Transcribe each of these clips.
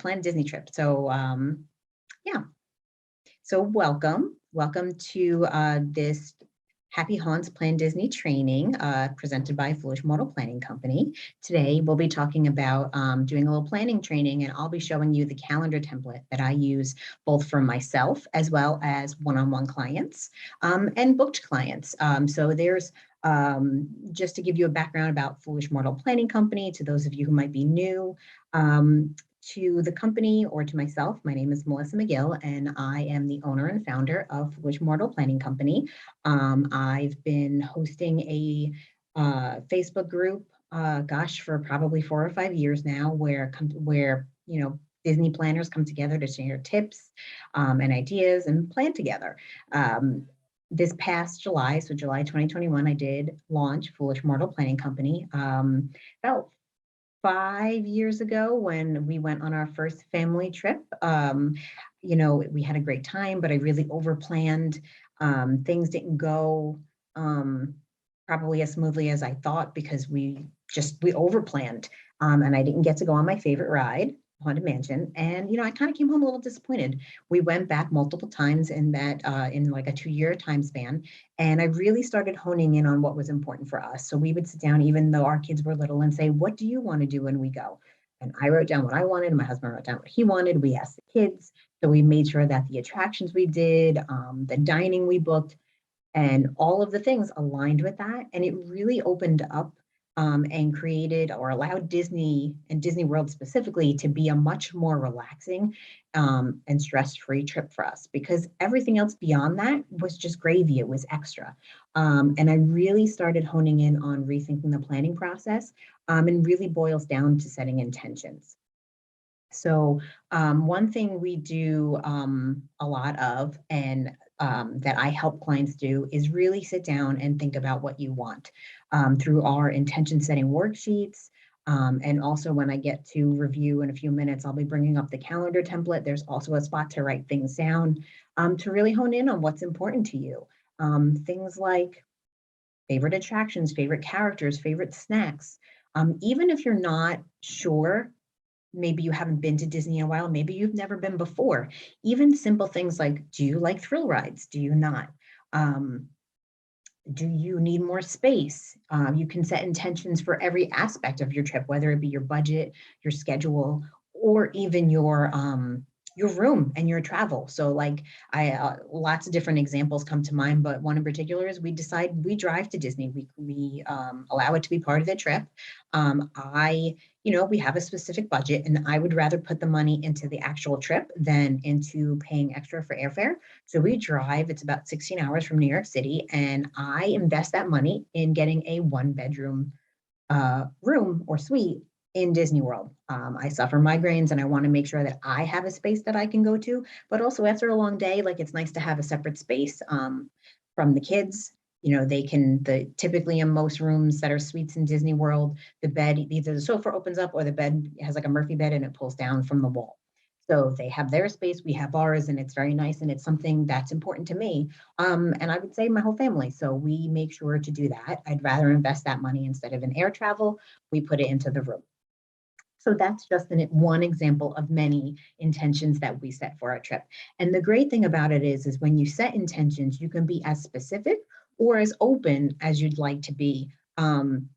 plan a Disney trip. So yeah, so welcome to this Happy Haunts Plan Disney training presented by Foolish Mortal Planning Company. Today we'll be talking about doing a little planning training, and I'll be showing you the calendar template that I use both for myself as well as one-on-one clients and booked clients. So there's just to give you a background about Foolish Mortal Planning Company, to those of you who might be new to the company or to myself, my name is Melissa McGill, and I am the owner and founder of Foolish Mortal Planning Company. I've been hosting a Facebook group, for probably 4 or 5 years now, where Disney planners come together to share tips and ideas and plan together. This past July, so July 2021, I did launch Foolish Mortal Planning Company. About 5 years ago, when we went on our first family trip, we had a great time, but I really overplanned. Things didn't go probably as smoothly as I thought, because we overplanned, and I didn't get to go on my favorite ride, Haunted Mansion. And, I kind of came home a little disappointed. We went back multiple times in that, in like a 2-year time span. And I really started honing in on what was important for us. So we would sit down, even though our kids were little, and say, what do you want to do when we go? And I wrote down what I wanted, and my husband wrote down what he wanted. We asked the kids. So we made sure that the attractions we did, the dining we booked, and all of the things aligned with that. And it really opened up and created or allowed Disney and Disney World specifically to be a much more relaxing and stress-free trip for us, because everything else beyond that was just gravy. It was extra. And I really started honing in on rethinking the planning process, and really boils down to setting intentions. So one thing we do a lot of, and that I help clients do, is really sit down and think about what you want through our intention setting worksheets. And also, when I get to review in a few minutes, I'll be bringing up the calendar template. There's also a spot to write things down to really hone in on what's important to you. Things like favorite attractions, favorite characters, favorite snacks. Even if you're not sure, maybe you haven't been to Disney in a while, maybe you've never been before. Even simple things like, do you like thrill rides? Do you not? Do you need more space? You can set intentions for every aspect of your trip, whether it be your budget, your schedule, or even your room and your travel. So like lots of different examples come to mind, but one in particular is we decide we drive to Disney. We allow it to be part of the trip. We have a specific budget, and I would rather put the money into the actual trip than into paying extra for airfare. So we drive, it's about 16 hours from New York City, and I invest that money in getting a 1-bedroom room or suite in Disney World. I suffer migraines, and I want to make sure that I have a space that I can go to, but also after a long day, like, it's nice to have a separate space from the kids. Typically in most rooms that are suites in Disney World, the bed, either the sofa opens up or the bed has like a Murphy bed and it pulls down from the wall. So they have their space, we have ours, and it's very nice, and it's something that's important to me. And I would say my whole family. So we make sure to do that. I'd rather invest that money instead of in air travel. We put it into the room. So that's just one example of many intentions that we set for our trip. And the great thing about it is when you set intentions, you can be as specific or as open as you'd like to be. And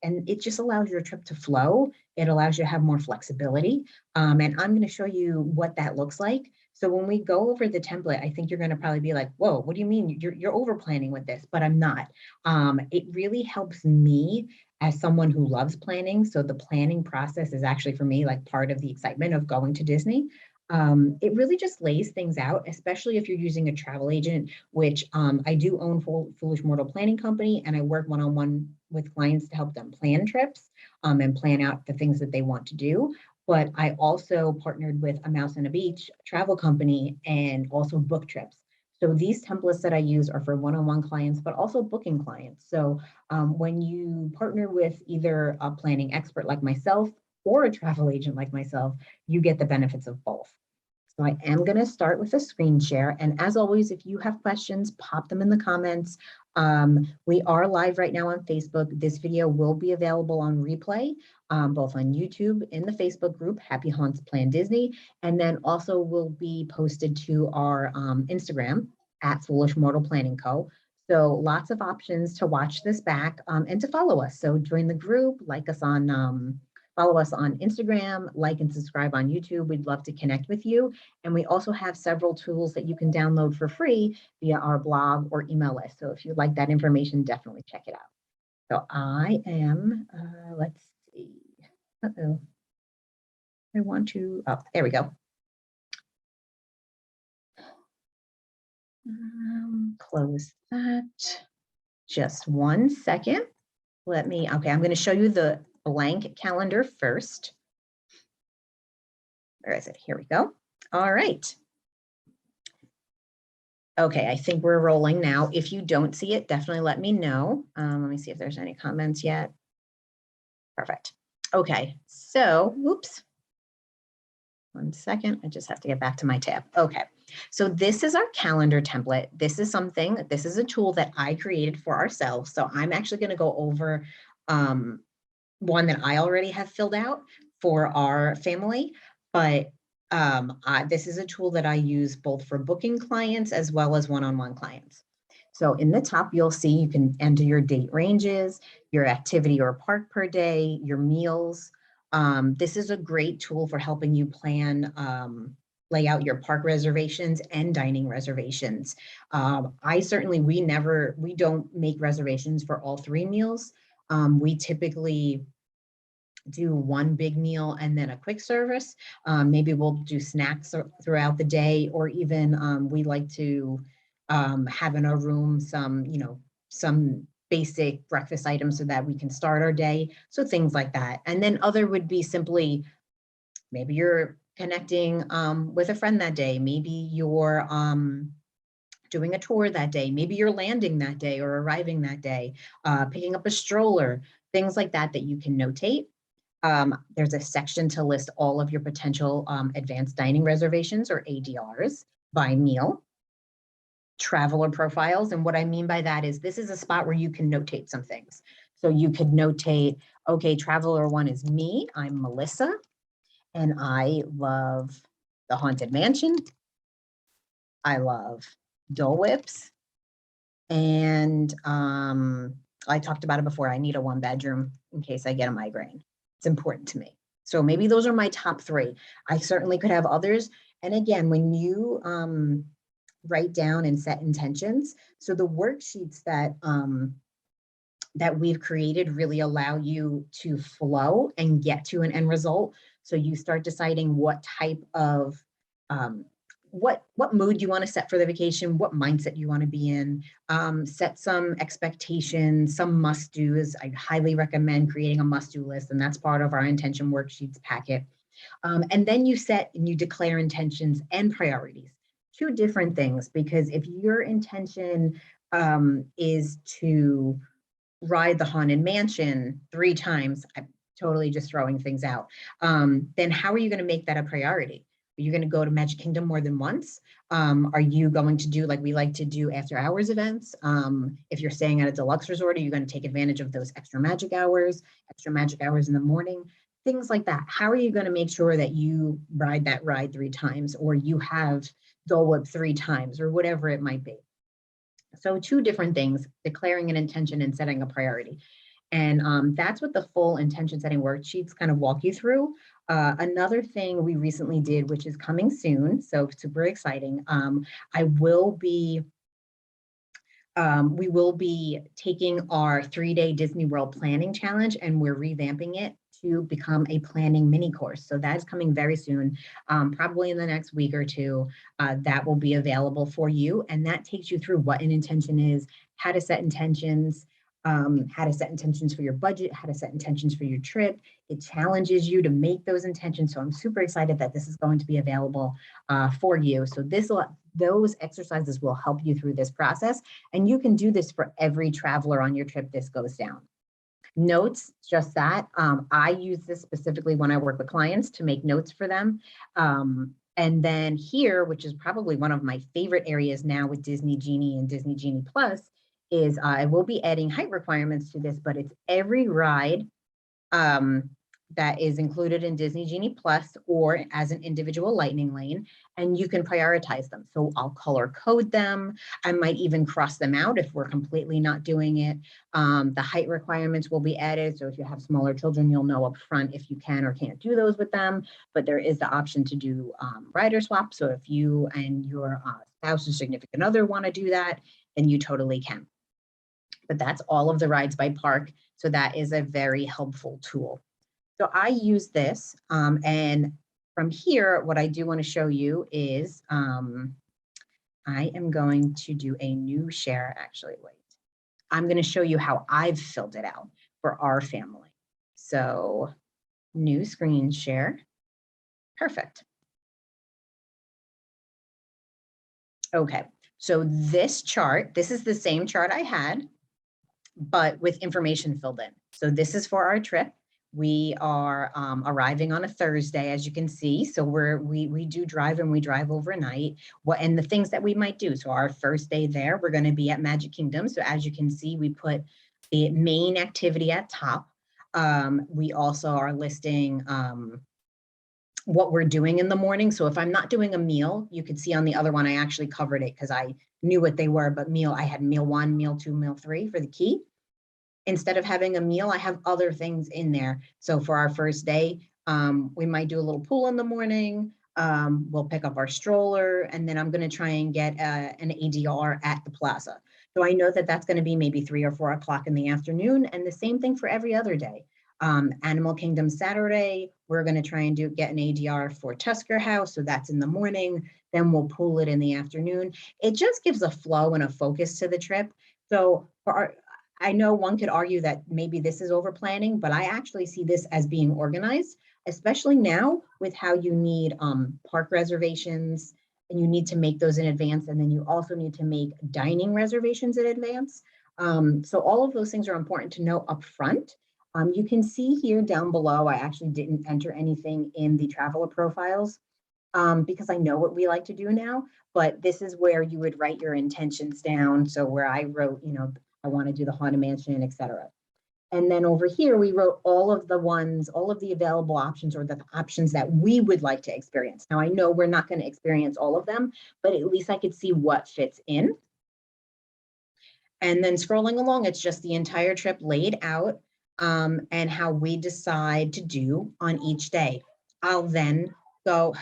it just allows your trip to flow. It allows you to have more flexibility. And I'm going to show you what that looks like. So when we go over the template, I think you're going to probably be like, whoa, what do you mean? You're over planning with this, but I'm not. It really helps me as someone who loves planning. So the planning process is actually, for me, like part of the excitement of going to Disney. It really just lays things out, especially if you're using a travel agent, which I do own Foolish Mortal Planning Company, and I work one-on-one with clients to help them plan trips and plan out the things that they want to do. But I also partnered with A Mouse and a Beach travel company and also book trips. So these templates that I use are for one-on-one clients, but also booking clients. So when you partner with either a planning expert like myself or a travel agent like myself, you get the benefits of both. So I am going to start with a screen share. And as always, if you have questions, pop them in the comments. We are live right now on Facebook. This video will be available on replay, both on YouTube, in the Facebook group, Happy Haunts Plan Disney, and then also will be posted to our Instagram at Foolish Mortal Planning Co. So lots of options to watch this back and to follow us. So join the group, like us on follow us on Instagram, like and subscribe on YouTube. We'd love to connect with you. And we also have several tools that you can download for free via our blog or email list. So if you'd like that information, definitely check it out. So I am, let's see. Uh-oh. I want to, oh, there we go. Close that. Just 1 second. Let me, okay, I'm going to show you the blank calendar first. Where is it? Here we go. All right. Okay, I think we're rolling now. If you don't see it, definitely let me know. Let me see if there's any comments yet. Perfect. Okay, so, oops. 1 second, I just have to get back to my tab. Okay, so this is our calendar template. This is a tool that I created for ourselves. So I'm actually gonna go over one that I already have filled out for our family, but this is a tool that I use both for booking clients as well as one-on-one clients. So in the top, you'll see you can enter your date ranges, your activity or park per day, your meals. This is a great tool for helping you plan, lay out your park reservations and dining reservations. We don't make reservations for all 3 meals. We typically do one big meal and then a quick service. Maybe we'll do snacks throughout the day, or even we like to have in our room some basic breakfast items so that we can start our day. So things like that. And then other would be simply, maybe you're connecting with a friend that day. Maybe you're doing a tour that day. Maybe you're landing that day or arriving that day, picking up a stroller, things like that you can notate. There's a section to list all of your potential advanced dining reservations, or ADRs, by meal. Traveler profiles, and what I mean by that is this is a spot where you can notate some things. So you could notate, okay, traveler 1 is me, I'm Melissa, and I love the Haunted Mansion. I love Dole Whips, and I talked about it before, I need a 1-bedroom in case I get a migraine. It's important to me. So maybe those are my top 3. I certainly could have others. And again, when you write down and set intentions, so the worksheets that we've created really allow you to flow and get to an end result. So you start deciding what type of what mood you want to set for the vacation, what mindset you want to be in, set some expectations, some must-dos. I highly recommend creating a must-do list, and that's part of our intention worksheets packet. And then you set and you declare intentions and priorities. 2 different things, because if your intention is to ride the Haunted Mansion 3 times, I'm totally just throwing things out, then how are you going to make that a priority? Are you going to go to Magic Kingdom more than once? Are you going to do, like we like to do, after hours events? If you're staying at a deluxe resort, are you going to take advantage of those extra magic hours in the morning? Things like that. How are you going to make sure that you ride that ride 3 times, or you have Dole Whip 3 times, or whatever it might be? So 2 different things, declaring an intention and setting a priority. And that's what the full intention setting worksheets kind of walk you through. Another thing we recently did, which is coming soon, so super exciting, we will be taking our 3-day Disney World planning challenge, and we're revamping it to become a planning mini course. So that is coming very soon, probably in the next week or 2. That will be available for you, and that takes you through what an intention is, how to set intentions, for your budget, how to set intentions for your trip. It challenges you to make those intentions. So I'm super excited that this is going to be available for you. So those exercises will help you through this process, and you can do this for every traveler on your trip this goes down. Notes, just that. I use this specifically when I work with clients to make notes for them. And then here, which is probably one of my favorite areas now with Disney Genie and Disney Genie Plus, is I will be adding height requirements to this, but it's every ride that is included in Disney Genie Plus or as an individual lightning lane, and you can prioritize them. So I'll color code them. I might even cross them out if we're completely not doing it. The height requirements will be added. So if you have smaller children, you'll know up front if you can or can't do those with them, but there is the option to do rider swap. So if you and your spouse or significant other want to do that, then you totally can. But that's all of the rides by park. So that is a very helpful tool. So I use this, and from here, what I do want to show you is I am going to do a new share. Actually, wait. I'm going to show you how I've filled it out for our family. So new screen share. Perfect. Okay, so this chart, this is the same chart I had, but with information filled in. So this is for our trip. We are arriving on a Thursday, as you can see. So we do drive, and we drive overnight. And the things that we might do. So our first day there, we're going to be at Magic Kingdom. So as you can see, we put the main activity at top. We also are listing what we're doing in the morning. So if I'm not doing a meal, you could see on the other one, I actually covered it because I knew what they were, but I had meal 1, meal 2, meal 3 for the key. Instead of having a meal, I have other things in there. So for our first day, we might do a little pool in the morning. We'll pick up our stroller, and then I'm going to try and get an ADR at the plaza. So I know that that's going to be maybe 3 or 4 o'clock in the afternoon, and the same thing for every other day. Animal Kingdom Saturday, we're going to try and get an ADR for Tusker House. So that's in the morning. Then we'll pool it in the afternoon. It just gives a flow and a focus to the trip. So I know one could argue that maybe this is over planning, but I actually see this as being organized, especially now with how you need park reservations, and you need to make those in advance. And then you also need to make dining reservations in advance. So all of those things are important to know up front. You can see here down below, I actually didn't enter anything in the traveler profiles because I know what we like to do now, but this is where you would write your intentions down. So where I wrote, I want to do the Haunted Mansion, et cetera. And then over here, we wrote all of the available options, or the options that we would like to experience. Now, I know we're not going to experience all of them, but at least I could see what fits in. And then scrolling along, it's just the entire trip laid out and how we decide to do on each day. I'll then go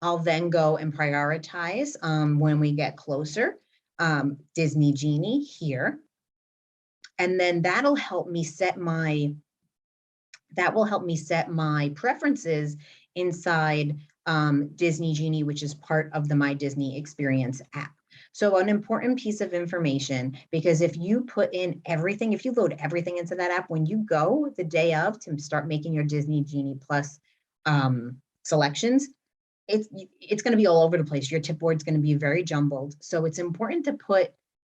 and prioritize when we get closer. Disney Genie here. And then that'll help me set my preferences inside Disney Genie, which is part of the My Disney Experience app. So an important piece of information, because if you put in everything, if you load everything into that app, when you go the day of to start making your Disney Genie Plus selections, it's going to be all over the place. Your tip board is going to be very jumbled. So it's important to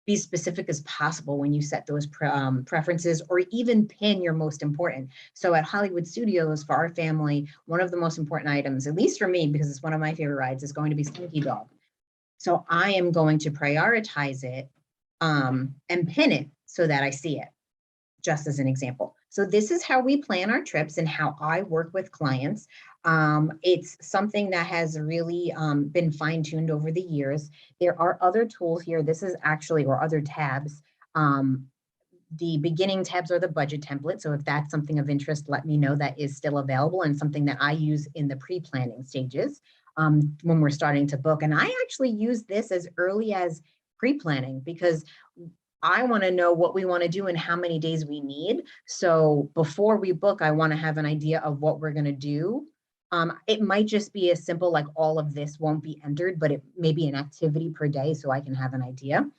be specific as possible when you set those preferences, or even pin your most important. So at Hollywood Studios, for our family, one of the most important items, at least for me, because it's one of my favorite rides, is going to be Slinky Dog. So I am going to prioritize it and pin it so that I see it, just as an example. So this is how we plan our trips and how I work with clients. It's something that has really been fine-tuned over the years. There are other tools here. This is actually, or other tabs. The beginning tabs are the budget template. So if that's something of interest, let me know. That is still available and something that I use in the pre-planning stages when we're starting to book. And I actually use this as early as pre-planning because I want to know what we want to do and how many days we need. So before we book, I want to have an idea of what we're going to do. It might just be as simple like all of this won't be entered, but it may be an activity per day so I can have an idea.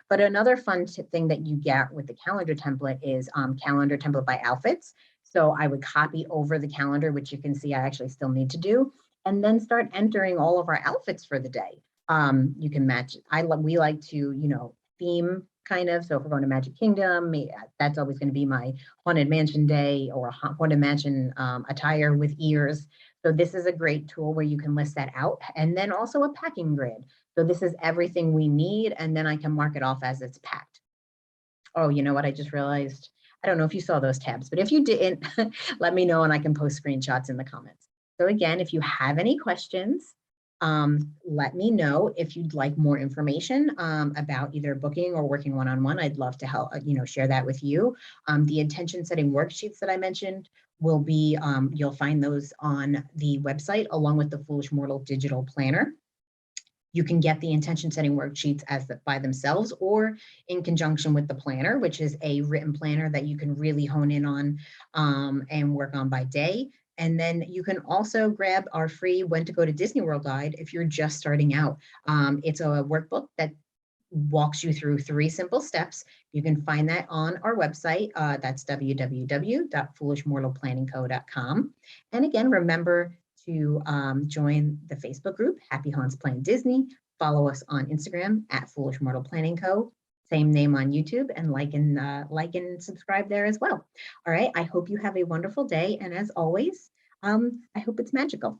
But another fun thing that you get with the calendar template is calendar template by outfits. So I would copy over the calendar, which you can see I actually still need to do, and then start entering all of our outfits for the day. You can match. We like to, theme kind of. So if we're going to Magic Kingdom, that's always going to be my Haunted Mansion day or Haunted Mansion attire with ears. So this is a great tool where you can list that out, and then also a packing grid. So this is everything we need, and then I can mark it off as it's packed. Oh, you know what? I just realized, I don't know if you saw those tabs, but if you didn't, let me know and I can post screenshots in the comments. So again, if you have any questions, let me know. If you'd like more information about either booking or working one-on-one, I'd love to help, share that with you. The intention setting worksheets that I mentioned will be, you'll find those on the website along with the Foolish Mortal Digital Planner. You can get the intention setting worksheets by themselves or in conjunction with the planner, which is a written planner that you can really hone in on and work on by day. And then you can also grab our free When to Go to Disney World guide if you're just starting out. It's a workbook that walks you through 3 simple steps. You can find that on our website. That's www.foolishmortalplanningco.com. And again, remember to join the Facebook group, Happy Haunts Plan Disney. Follow us on Instagram at Foolish Mortal Planning Co. Same name on YouTube, and like and subscribe there as well. All right, I hope you have a wonderful day. And as always, I hope it's magical.